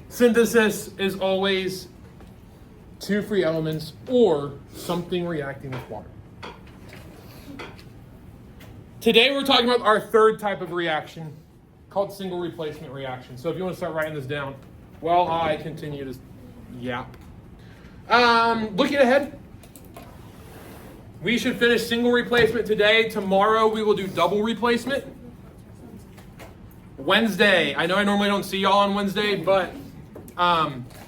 Synthesis is always two free elements or something reacting with water. Today we're talking about our third type of reaction called single replacement reaction. So if you want to start writing this down while I continue to yap. Looking ahead, we should finish single replacement today. Tomorrow we will do double replacement. Wednesday, I know I normally don't see y'all on Wednesday, but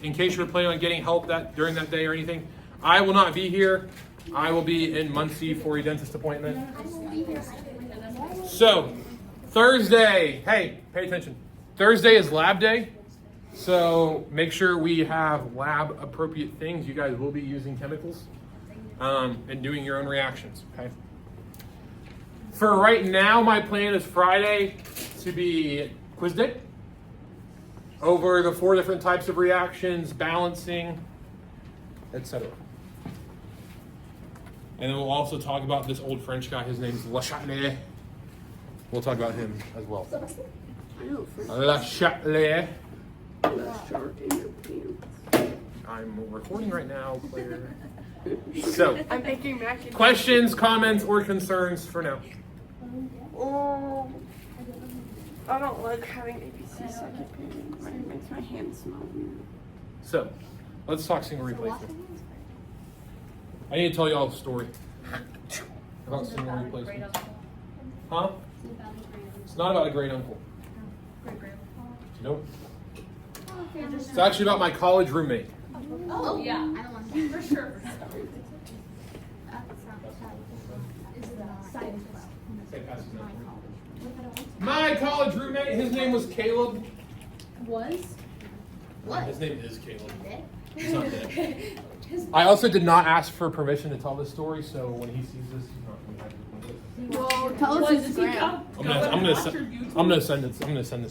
in case you're planning on getting help during that day or anything, I will not be here. I will be in Muncie for a dentist appointment. So, Thursday, hey, pay attention. Thursday is lab day, so make sure we have lab appropriate things. You guys will be using chemicals and doing your own reactions, okay? For right now, my plan is Friday to be quiz day over the 4 different types of reactions, balancing, etc. And then we'll also talk about this old French guy. His name's Le Chatelet. We'll talk about him as well. Le Chatelet. I'm recording right now, Claire. So, I'm making mac and cheese. Questions, comments, or concerns for now? I don't like having ABC second period. It makes my hands smell weird. So, let's talk single replacement. I need to tell you all a story about single replacement. Huh? It's not about a great uncle. Nope. It's actually about my college roommate. Oh, yeah. I don't want to. For sure. My college roommate, his name was Caleb. Was? What? His name is Caleb. He's not dead. I also did not ask for permission to tell this story, so when he sees this, he's not going to have to. Well, tell us his gram. I'm gonna send this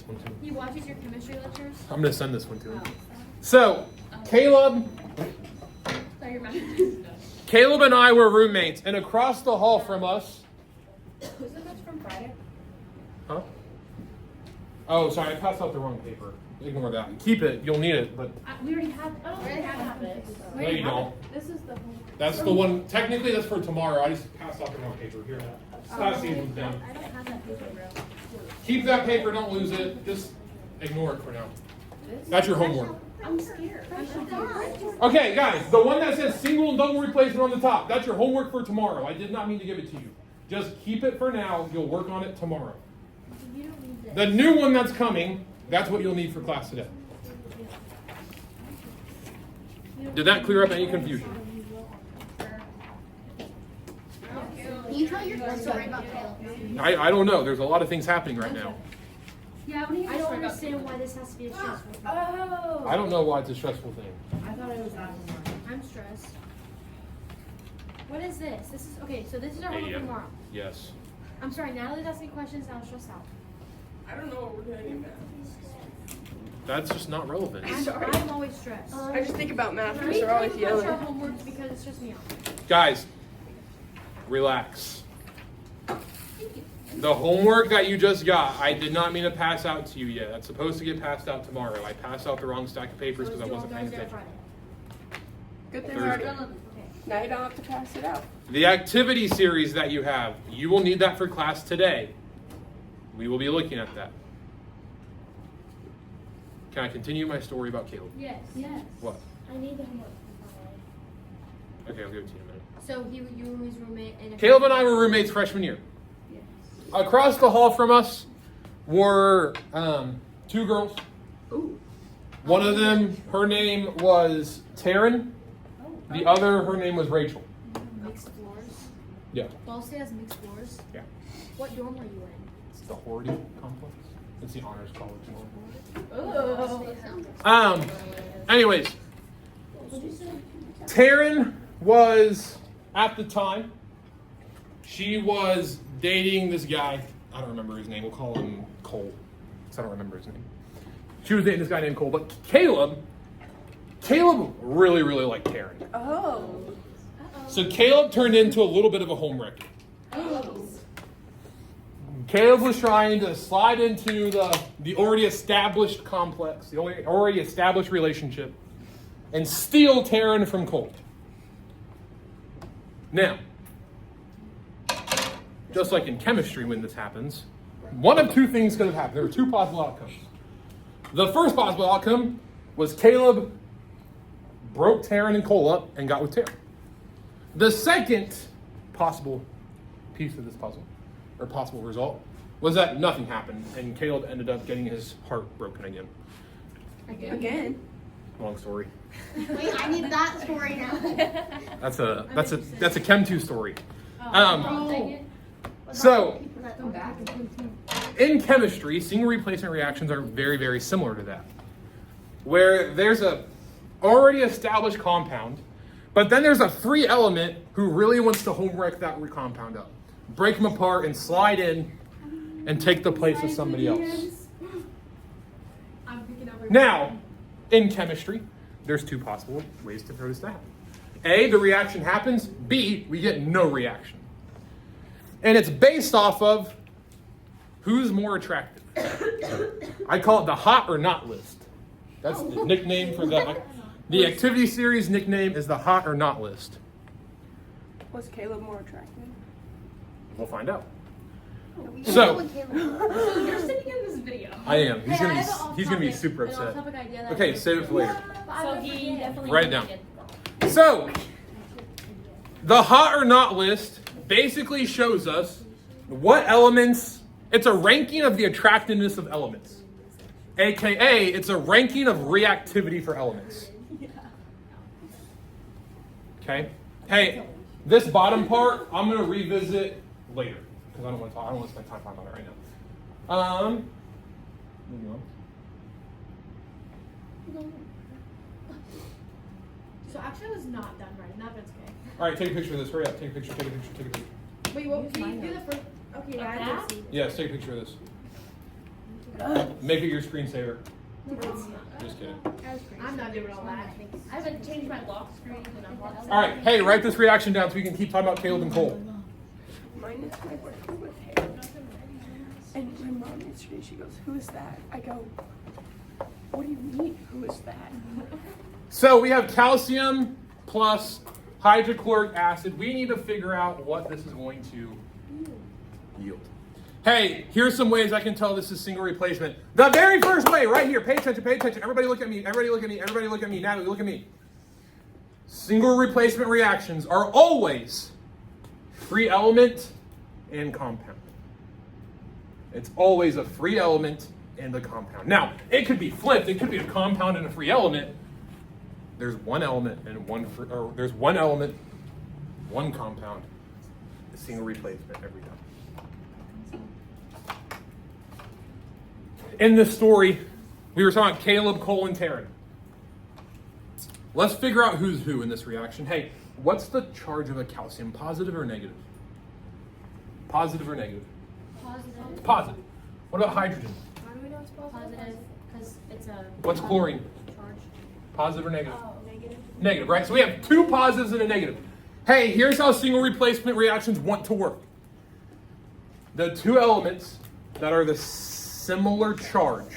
one to him. He watches your chemistry lectures? I'm gonna send this one to him. So, Caleb and I were roommates, and across the hall from us. Was it that's from Friday? Huh? Oh, sorry, I passed out the wrong paper. Ignore that. Keep it. You'll need it, but We already have it. We already have it. no, you don't. This is the homework. That's the one. Technically, that's for tomorrow. I just passed out the wrong paper. Here, pass these ones down. I don't have that paper, bro. Keep that paper. Don't lose it. Just ignore it for now. That's your homework. I'm scared. I should do. Okay, guys. The one that says single and double replacement on the top. That's your homework for tomorrow. I did not mean to give it to you. Just keep it for now. You'll work on it tomorrow. You don't need this. The new one that's coming. That's what you'll need for class today. Did that clear up any confusion? Can you tell your story about Caleb? I don't know. There's a lot of things happening right now. Yeah, I don't understand why this has to be a stressful thing. Oh. I don't know why it's a stressful thing. I thought it was that one. I'm stressed. What is this? This is okay. So this is our homework for tomorrow. Yes. I'm sorry. Natalie's asking questions. Now I'm stressed out. I don't know what we're doing in math. That's just not relevant. I'm always stressed. I just think about math Can because we they're always talk about our yelling. homework because it's just me out. Guys, relax. The homework that you just got, I did not mean to pass out to you yet. That's supposed to get passed out tomorrow. I passed out the wrong stack of papers because I wasn't paying attention. Good thing Thursday. now you don't have to pass it out. The activity series that you have, you will need that for class today. We will be looking at that. Can I continue my story about Caleb? Yes. Yes. What? I need the homework. Okay, I'll give it to you in a minute. So you were his roommate and Caleb and I were roommates freshman year. Yes. Across the hall from us were 2 girls. Ooh. One of them, her name was Taryn. The other, her name was Rachel. Mixed floors. Yeah. Ball State has mixed floors. Yeah. What dorm were you in? It's the Horty complex. It's the honors college dorm. Oh. Anyways, Taryn was, at the time, she was dating this guy. I don't remember his name. We'll call him Cole, because I don't remember his name. She was dating this guy named Cole. But Caleb really, really liked Taryn. Oh. So Caleb turned into a little bit of a home wrecker. Caleb was trying to slide into the already established complex, the already established relationship, and steal Taryn from Cole. Now, just like in chemistry when this happens, one of two things could have happened. There were two possible outcomes. The first possible outcome was Caleb broke Taryn and Cole up and got with Taryn. The second possible piece of this puzzle, or possible result, was that nothing happened and Caleb ended up getting his heart broken again. Again? Long story. Wait, I need that story now. That's a Chem2 story. Dang it. So, in chemistry, single replacement reactions are very, very similar to that. Where there's a already established compound, but then there's a free element who really wants to home wreck that compound up. Break them apart and slide in and take the place of somebody else. Now, in chemistry, there's two possible ways for this to happen. A, the reaction happens. B, we get no reaction. And it's based off of who's more attractive. I call it the hot or not list. That's the nickname for the activity series nickname is the hot or not list. Was Caleb more attractive? We'll find out. So So, you're sitting in this video. I am. He's Hey, I gonna have an off be topic- super an upset. off-topic idea that Okay, I- save it for later. So he definitely Write it down. So, the hot or not list basically shows us what elements, it's a ranking of the attractiveness of elements. AKA, it's a ranking of reactivity for elements. Okay? Hey, this bottom part, I'm going to revisit later because I don't want to spend time talking about it right now. Moving on. So actually, I was not done right. Not that's okay. All right, take a picture of this. Hurry up. Take a picture. Take a picture. Take a picture. Wait, what? Can you do the first? Okay, Yeah, I like that? can see. Yes, take a picture of this. Make it your screensaver. Just kidding. I'm not doing all that. I haven't changed my lock screen and I'm locked. All right, hey, write this reaction down so we can keep talking about Caleb and Cole. Mine is my working with hair. And my mom yesterday, she goes, "Who is that?" I go, "What do you mean, who is that?" So we have calcium plus hydrochloric acid. We need to figure out what this is going to yield. Hey, here's some ways I can tell this is single replacement. The very first way, right here. Pay attention, pay attention. Everybody look at me, everybody look at me, everybody look at me. Natalie, look at me. Single replacement reactions are always free element and compound. It's always a free element and a compound. Now, it could be flipped. It could be a compound and a free element. There's one element and there's one element, one compound, a single replacement every time. In this story, we were talking about Caleb, Cole, and Taryn. Let's figure out who's who in this reaction. Hey, what's the charge of a calcium? Positive or negative? Positive or negative? Positive. Positive. What about hydrogen? How do we know it's positive? Because it's a. What's chlorine? Charge. Positive or negative? Oh, negative. Negative, right? So we have two positives and a negative. Hey, here's how single replacement reactions want to work. The two elements that are the similar charge.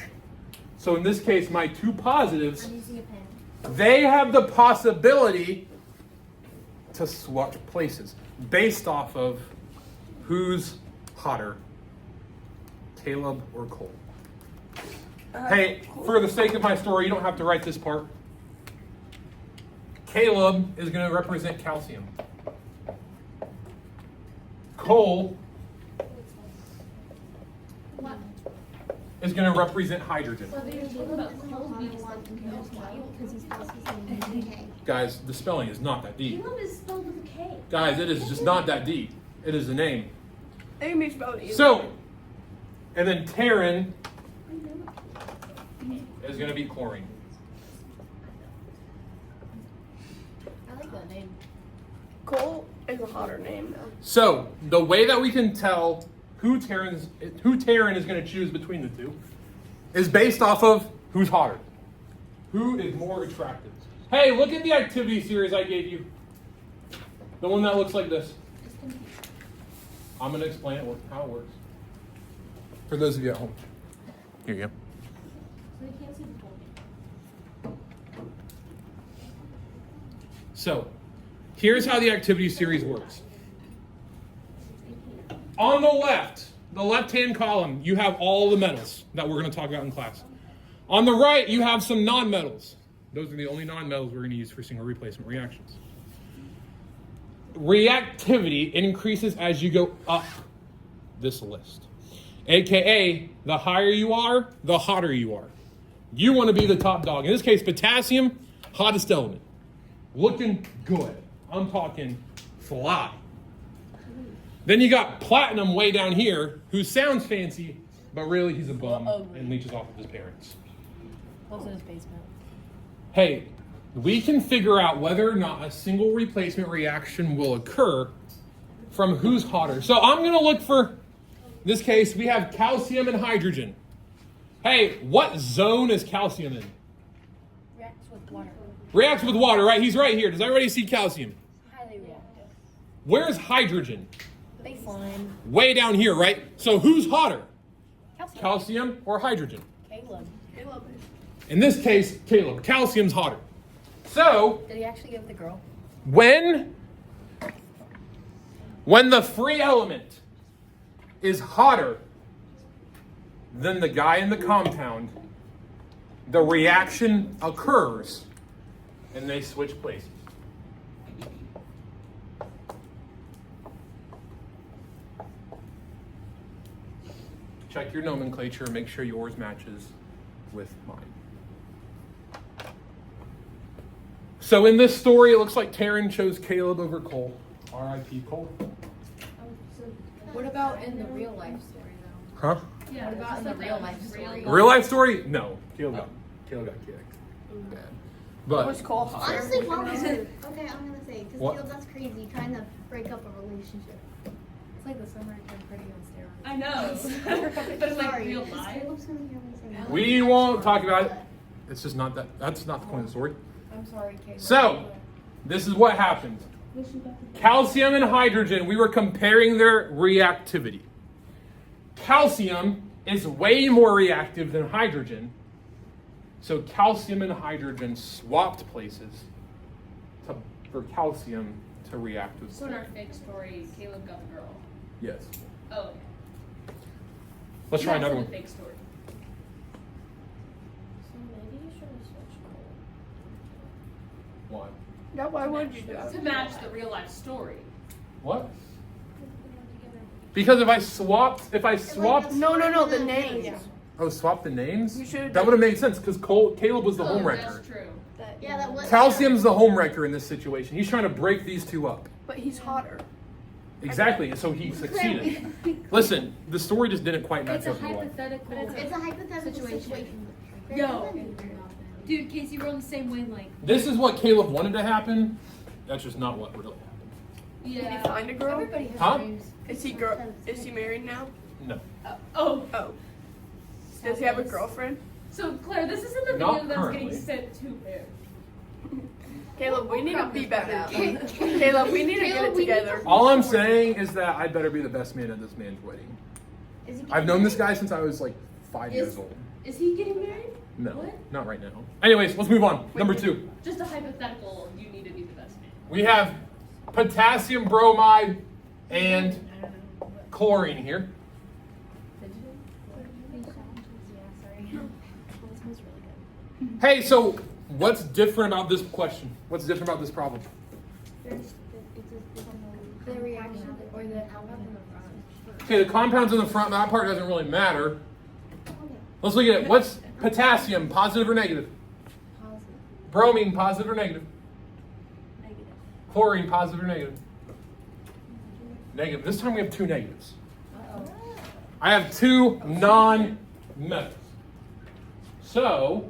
So in this case, my two positives, I'm using a pen. they have the possibility to swap places based off of who's hotter, Caleb or Cole. Hey, for the sake of my story, you don't have to write this part. Caleb is going to represent calcium. Cole What? is going to represent hydrogen. Well, they're talking about cold being because he's supposed to say Guys, the spelling is not that deep. Caleb is spelled with a K. Guys, it is just not that deep. It is a name. They can be spelled either. So, and then Taryn is going to be chlorine. I like that name. Cole is a hotter name though. So, the way that we can tell who Taryn is going to choose between the two is based off of who's hotter. Who is more attractive? Hey, look at the activity series I gave you. The one that looks like this. I'm going to explain how it works. for those of you at home. Here you go. So they can't see the whole. So, here's how the activity series works. On the left-hand column, you have all the metals that we're going to talk about in class. On the right, you have some non-metals. Those are the only non-metals we're going to use for single replacement reactions. Reactivity increases as you go up this list. AKA, the higher you are, the hotter you are. You want to be the top dog. In this case, potassium, hottest element. Looking good. I'm talking fly. Then you got platinum way down here, who sounds fancy, but really he's a bum and leeches off of his parents. Lives in his basement. Hey, we can figure out whether or not a single replacement reaction will occur from who's hotter. So I'm going to look for, in this case, we have calcium and hydrogen. Hey, what zone is calcium in? Reacts with water. Reacts with water, right? He's right here. Does everybody see calcium? Highly reactive. Where's hydrogen? Baseline. Way down here, right? So who's hotter? Calcium. Calcium or hydrogen? Caleb. In this case, Caleb. Calcium's hotter. So, Did he actually give the girl? when the free element is hotter than the guy in the compound, the reaction occurs and they switch places. Check your nomenclature, make sure yours matches with mine. So in this story, it looks like Taryn chose Caleb over Cole. R.I.P. Cole. What about in the real life story though? Huh? Yeah, What about in the real life story? Real life story? No. Caleb got kicked. Bad. But What's Cole hotter? Honestly, why was it? Okay, I'm gonna say, because What? Caleb, that's crazy, trying to break up a relationship. It's like the summer I turned pretty on steroids. I know. But it's like Sorry, real 'cause life. Caleb's gonna hear me say that. we won't talk about it. It's just not that. That's not the point of the story. I'm sorry, Caleb. So, this is what happened. Calcium and hydrogen, we were comparing their reactivity. Calcium is way more reactive than hydrogen. So calcium and hydrogen swapped places for calcium to react with. So in our fake story, Caleb got the girl. Yes. Oh, okay. Let's try That's another in one. the fake story. So maybe you should have switched Cole. Why? Yeah, why would you do that? To match the real life story. What? Because if I swapped, No, the names. oh, swap the names? You should've That done- would have made sense because Caleb was the home wrecker. That's true. Yeah, that was. Calcium's the home wrecker in this situation. He's trying to break these two up. But he's hotter. Exactly, so he succeeded. Listen, the story just didn't quite match It's a up well. hypothetical. It's a hypothetical situation. Yo. Dude, Casey, we're on the same wavelength. This is what Caleb wanted to happen. That's just not what really happened. Did he Yeah. find a girl? Everybody has Huh? dreams. Is he married now? No. Oh, Oh. Does he have a girlfriend? so Claire, this isn't the Not video that's currently. getting sent to him. Caleb, we need to be better. out. Caleb, we need to get it together. All I'm saying is that I better be the best man at this man's wedding. Is he I've known this guy since I was like 5 years old. Is he getting married? No, What? not right now. Anyways, let's move on. Number 2. Just a hypothetical, you need to be the best man. We have potassium bromide and chlorine here. Yeah, sorry. Well, it smells really good. Hey, so what's different about this question? What's different about this problem? The reaction or the outcome in the front. Okay, the compounds in the front, that part doesn't really matter. Let's look at it. What's potassium, positive or negative? Positive. Bromine, positive or negative? Negative. Chlorine, positive or negative? Negative. This time we have 2 negatives. Uh-oh. I have 2 non-metals. So,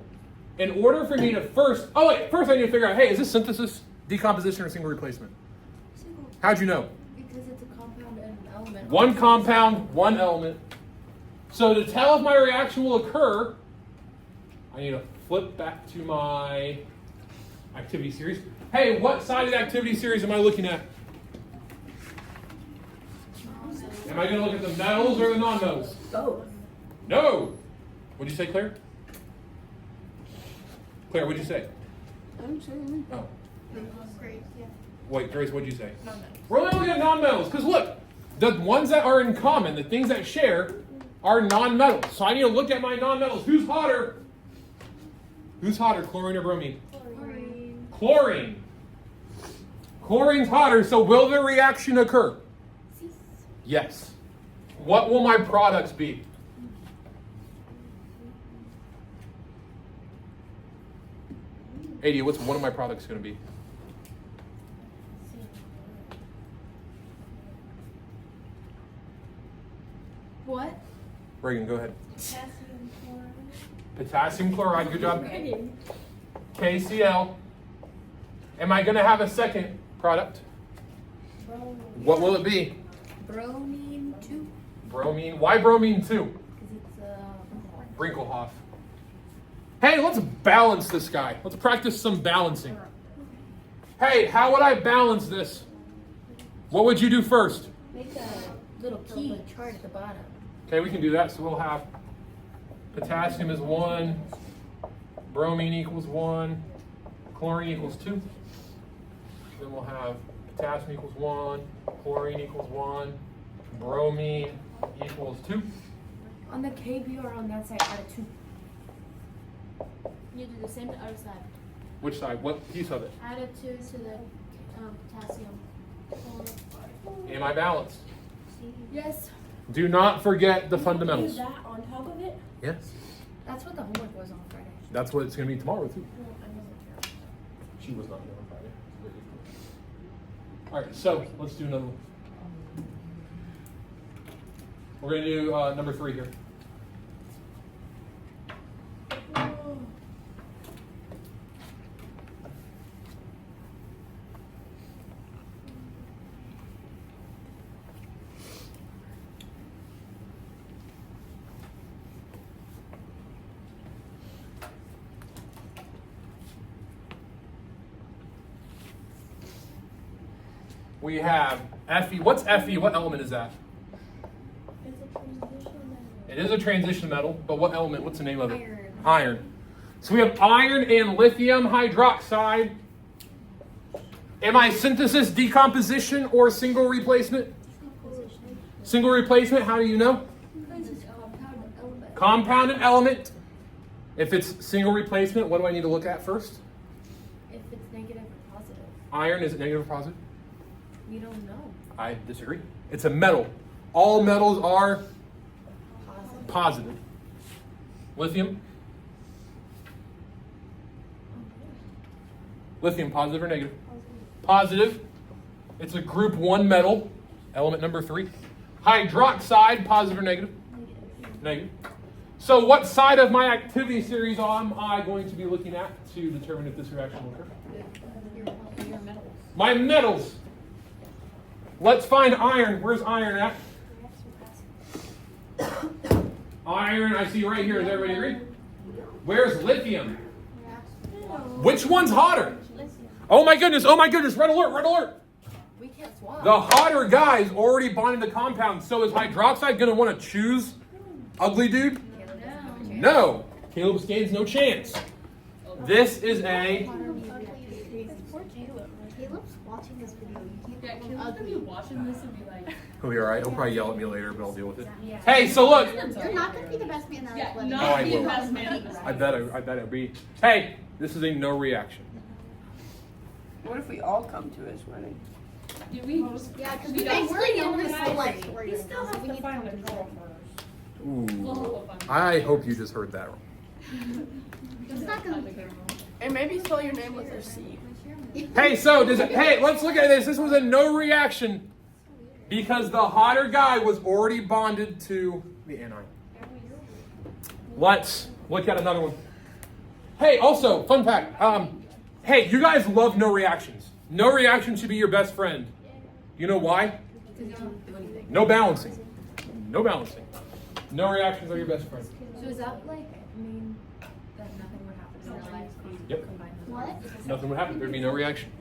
in order for me to first I need to figure out, hey, is this synthesis, decomposition, or single replacement? How'd you know? Because it's a compound and an element. One compound, one element. So to tell if my reaction will occur, I need to flip back to my activity series. Hey, what side of the activity series am I looking at? Am I going to look at the metals or the non-metals? Both. No. What'd you say, Claire? Claire, what'd you say? I'm saying. Oh. Great, yeah. Wait, Grace, what'd you say? We're only looking at non-metals, because look, the ones that are in common, the things that share, are non-metals. So I need to look at my non-metals. Who's hotter? Who's hotter, chlorine or bromine? Chlorine. Chlorine's hotter, so will the reaction occur? Yes. What will my products be? AD, what's one of my products going to be? What? Reagan, go ahead. Potassium chloride, good job. KCl. Am I going to have a second product? What will it be? Bromine 2. Bromine. Why bromine 2? Because it's Brinkelhoff. Hey, let's balance this guy. Let's practice some balancing. Hey, how would I balance this? What would you do first? make a little key chart at the bottom. Okay, we can do that. So we'll have potassium is 1, bromine equals 1, chlorine equals 2. Then we'll have potassium equals 1, chlorine equals 1, bromine equals 2. On the KBR on that side, add a 2. You do the same to the other side. Which side? What piece of it? Add it to the potassium. Am I balanced? Yes. Do not forget the fundamentals. that on top of it? Yes. That's what the homework was on Friday. That's what it's going to be tomorrow, too. She was not there on Friday. All right, so let's do another one. We're going to do number 3 here. We have Fe. What's Fe? What element is that? It is a transition metal, but what element? What's the name of it? Iron. Iron. So we have iron and lithium hydroxide. Am I synthesis, decomposition, or single replacement? Single replacement, how do you know? Compounded element. If it's single replacement, what do I need to look at first? If it's negative or positive, Iron, is it negative or positive? we don't know. I disagree. It's a metal. All metals are Positive. positive. Lithium? Lithium, positive or negative? Positive. It's a group 1 metal, element number 3. Hydroxide, positive or negative? Negative. So what side of my activity series am I going to be looking at to determine if this reaction will occur? Your metals. My metals. Let's find iron. Where's iron at? Iron, I see right here. Does everybody agree? Where's lithium? Which one's hotter? Oh my goodness, red alert, red alert. We can't swap. The hotter guy's already bonded to compound, so is hydroxide gonna want to choose ugly dude? No. Caleb stands no chance. This is a... Caleb's watching this video. You Yeah, can't Caleb's gonna be watching this and be like, He'll be alright. He'll probably yell at me later, but I'll deal with it. Hey, so look. You're not gonna be the best man that yeah, I've lived. Oh, not I the will. best man in this I bet it'll be... Hey, this is a no reaction. What if we all come to his wedding? Do we? Yeah, because We we don't basically know only that. select where We you're still gonna go, have so we to need find to a control. Ooh. I hope you just heard that wrong. It's not gonna be And maybe spell your name with a C. Hey, so let's look at this. This was a no reaction because the hotter guy was already bonded to the anion. Let's look at another one. Hey, also, fun fact. Hey, you guys love no reactions. No reaction should be your best friend. You know why? Because you don't do anything. No balancing. No balancing. No reactions are your best friend. So is that like mean that nothing would happen in real life if you Yep. combine those? What? Nothing would happen. There'd be no reaction.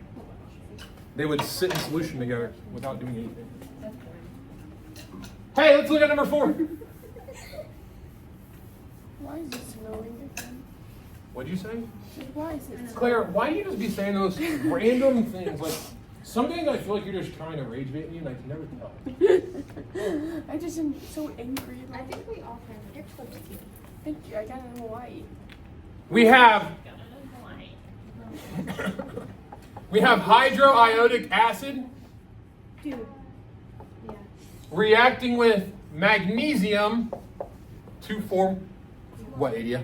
They would sit in solution together without doing anything. That's boring. Hey, let's look at number 4. Why is it snowing again? What'd you say? Why is it Claire, why do you just be saying those random things? Like, some days I feel like you're just trying to rage bait me and I can never tell. I just am so angry I about think we all can. Your clip's cute. Thank you. I got it in Hawaii. We have hydroiodic acid Dude. Yeah. reacting with magnesium to form what, Adia?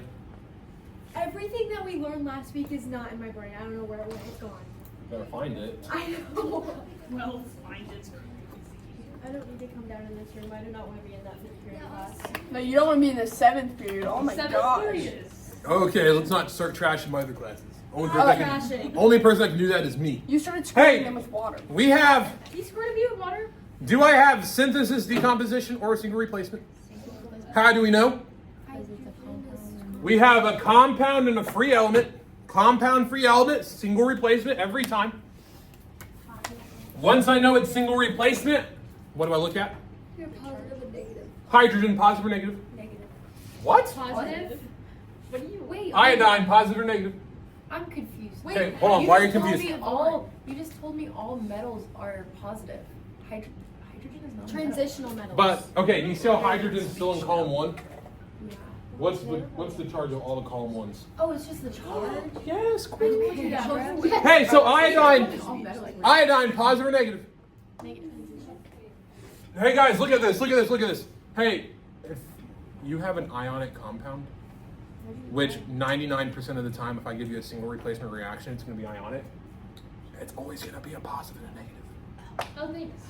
Everything that we learned last week is not in my brain. I don't know where it went. It's gone. You better find it. I know. Well, find it. I don't need to come down in this room. I do not want to be in that fifth period class. No, you don't want to be in the 7th period. Oh my Seventh gosh. period. Okay, let's not start trashing my other classes. Trashing. Only person that can do that is me. You started spraying Hey! them with water. We have, You squirted me with water? do I have synthesis, decomposition, or a single replacement? How do we know? We have a compound and a free element. Compound, free element, single replacement every time. Once I know it's single replacement, what do I look at? You're positive and negative. Hydrogen, positive or negative? Negative. What? Positive? What do you Wait. Iodine, positive or negative? I'm confused. Wait, Okay, hold on. Why are you just told confused? You just told me all metals are positive. Hydrogen is not. transitional metals. But okay, do you see how hydrogen's still in column 1? Yeah. What's the charge of all the column 1s? Oh, it's just the charge. Yes, Yeah. Hey, so iodine, All metal. iodine, positive or negative? Negative. Hey guys, look at this, look at this, look at this. Hey, if you have an ionic compound, which 99% of the time, if I give you a single replacement reaction, it's going to be ionic, it's always going to be a positive and a negative. Oh, thanks.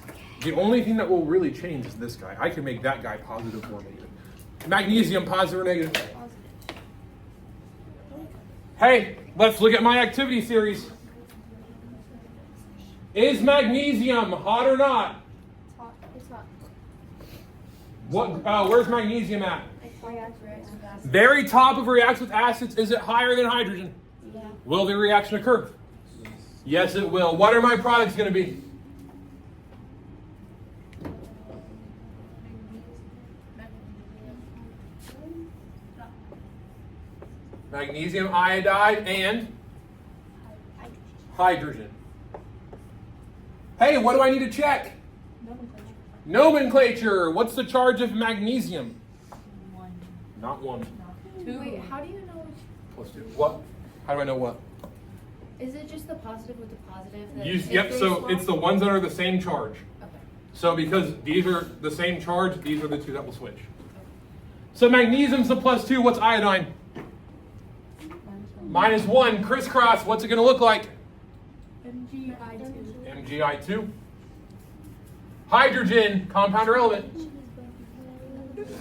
The only thing that will really change is this guy. I can make that guy positive or negative. Magnesium, positive or negative? Hey, let's look at my activity series. Is magnesium hot or not? It's hot. What? Where's magnesium at? It's hot. Very top of reacts with acids. Is it higher than hydrogen? Yeah. Will the reaction occur? Yes, it will. What are my products going to be? Magnesium iodide and hydrogen. Hey, what do I need to check? Nomenclature. What's the charge of magnesium? 1. Not 1. 2. Wait, how do you know Plus 2. What? How do I know what? Is it just the positive with the positive? that Yep, if they so swap- it's the ones that are the same charge. Okay. So because these are the same charge, these are the two that will switch. So magnesium's the plus 2. What's iodine? -1. Crisscross. What's it going to look like? MgI2. MgI2. Hydrogen. Compound or element?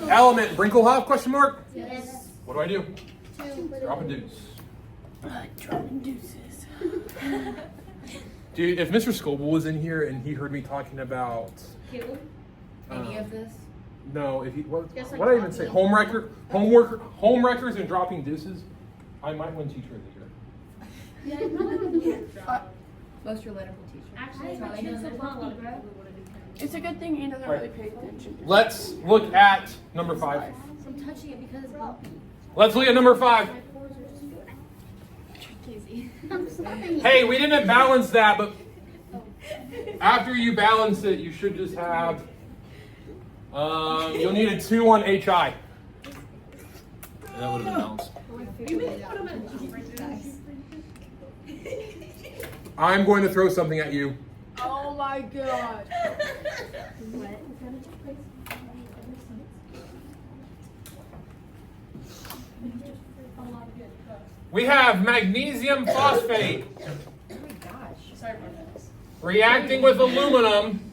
Element. Brinkelhoff? Question mark. Yes. What do I do? 2. Drop a deuce. Dropping deuces. Dude, if Mr. Scoble was in here and he heard me talking about Caleb? Any of this? no, if he what Guess like did I even say? hockey. Homewreckers and dropping deuces. I might win teacher of the year. Yeah, you probably would be Most relatable teacher. Actually, That's how I choose know a that. puppy, bro. It's a good thing he doesn't Alright. really pay attention. Let's look at number 5. I'm touching it because it's bumpy. Let's look at number 5. My pores are just good. Easy. I'm stopping. Hey, we didn't balance that, but after you balance it, you should just have. You'll need a 2 on HI. That would have been balanced. I'm going to throw something at you. Oh my god. We have magnesium phosphate Oh my gosh. Sorry about this. reacting with aluminum.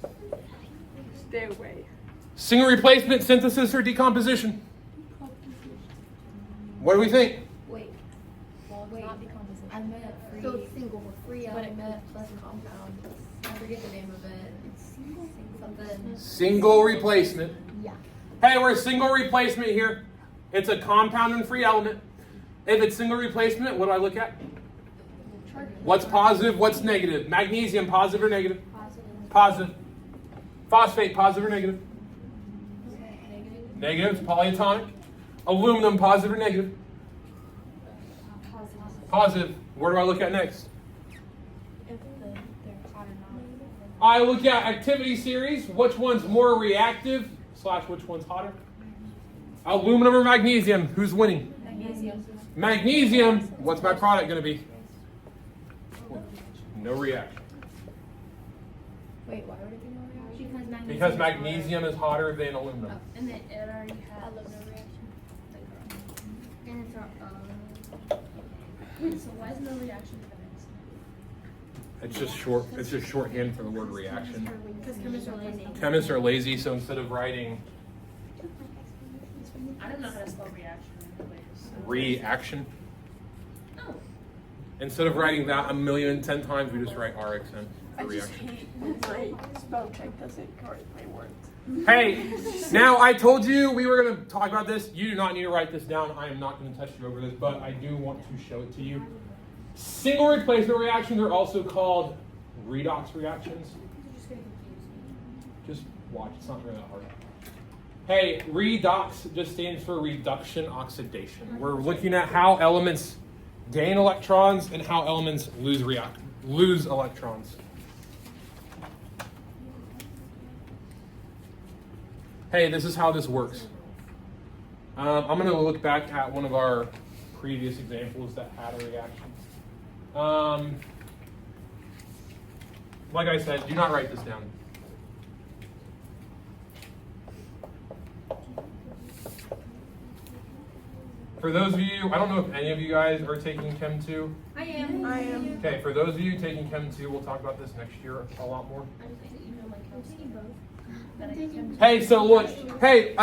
Stay away. Single replacement, synthesis, or decomposition? What do we think? Wait. Well, wait. Not decomposition. I meant free. So it's single with free But it element. meant plus compound. I forget the name of it. It's something. Single replacement. Yeah. Hey, we're a single replacement here. It's a compound and free element. If it's single replacement, what do I look at? What's positive? What's negative? Magnesium, positive or negative? Positive. Phosphate, positive or negative? Negative. It's polyatomic. Aluminum, positive or negative? Positive. Where do I look at next? If they're hot or not. I look at activity series. Which one's more reactive / which one's hotter? Aluminum or magnesium? Who's winning? Magnesium. Magnesium. What's my product going to be? No reaction. Wait, why would it be no reaction? Because magnesium is hotter than aluminum. And it already has. I love no reaction. And it's wait, so why is no reaction chemists? It's just short. It's just shorthand for the word reaction. Because chemists are lazy. Chemists are lazy, so instead of writing I don't know how to spell reaction. reaction, Oh. instead of writing that 1,010,000 times, we just write RXN I for just reaction. hate when my spell check doesn't correct my words. Hey, now I told you we were going to talk about this. You do not need to write this down. I am not going to test you over this, but I do want to show it to you. Single replacement reactions are also called redox reactions. You're just gonna confuse me. Just watch. It's not really that hard. Hey, redox just stands for reduction oxidation. We're looking at how elements gain electrons and how elements lose electrons. Hey, this is how this works. I'm going to look back at one of our previous examples that had a reaction. Like I said, do not write this down. For those of you, I don't know if any of you guys are taking Chem2. I am. I am. Okay, for those of you taking Chem2, we'll talk about this next year a lot more. Hey, so look, hey,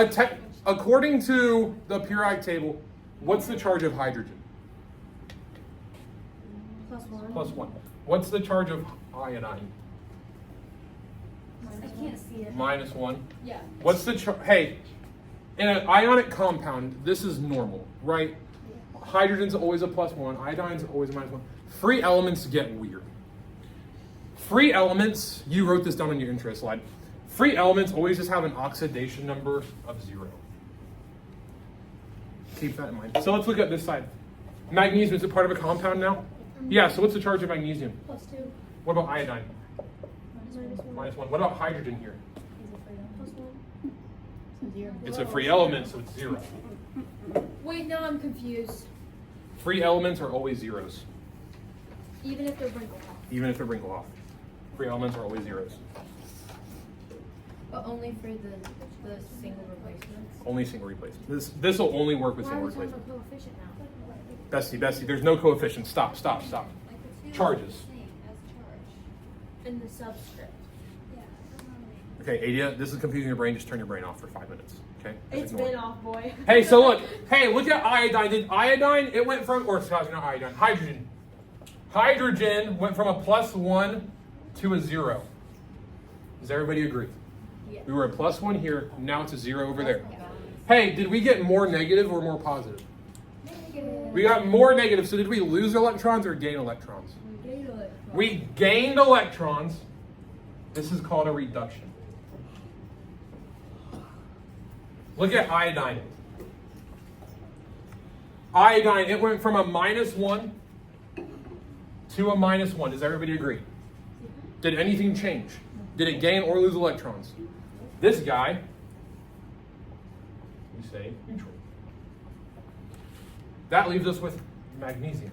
according to the periodic table, what's the charge of hydrogen? +1. Plus 1. What's the charge of iodine? I can't see it. Minus 1. Yeah. What's the charge? Hey, in an ionic compound, this is normal, right? Hydrogen's always a +1, iodine's always a -1. Free elements get weird. Free elements, you wrote this down on your intro slide. Free elements always just have an oxidation number of 0. Keep that in mind. So let's look at this side. Magnesium, is it part of a compound now? Yeah, so what's the charge of magnesium? +2. What about iodine? -1. -1. What about hydrogen here? +1. It's a free element, so it's 0. Wait, now I'm confused. Free elements are always zeros, Even if they're wrinkled off. even if they're wrinkled off. Free elements are always zeros. But only for the single replacements. Only single replacement. This will only work with Why are single we talking replacement. about coefficient now? Bestie, there's no coefficient. Stop. Charges. In the subscript. Okay, Adia, this is confusing your brain. Just turn your brain off for 5 minutes. Okay? Just It's ignore it. been off, boy. Hey, so look. Hey, look at iodine. Did iodine, it went from, or sorry, not iodine, hydrogen. Hydrogen went from a +1 to a 0. Does everybody agree? Yeah. We were a +1 here, now it's a 0 over there. Hey, did we get more negative or more positive? We got more negative, so did we lose electrons or gain electrons? We gained electrons. This is called a reduction. Look at iodine. Iodine, it went from a -1 to a -1. Does everybody agree? Did anything change? Did it gain or lose electrons? This guy, we say neutral. That leaves us with magnesium.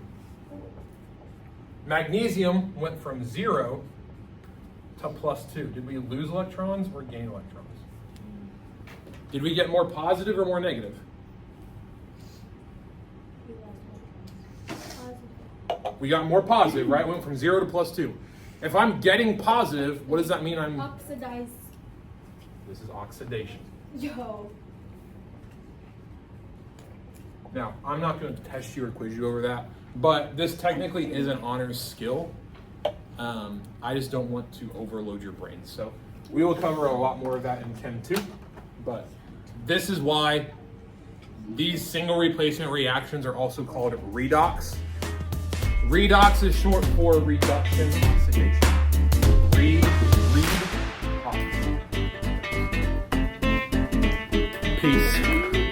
Magnesium went from 0 to +2. Did we lose electrons or gain electrons? Did we get more positive or more negative? We got more positive, right? Went from 0 to +2. If I'm getting positive, what does that mean? Oxidize. This is oxidation. Yo. Now, I'm not going to test you or quiz you over that, but this technically is an honors skill. I just don't want to overload your brain. So we will cover a lot more of that in Chem 2, but this is why these single replacement reactions are also called redox. Redox is short for reduction oxidation. Redox. Peace.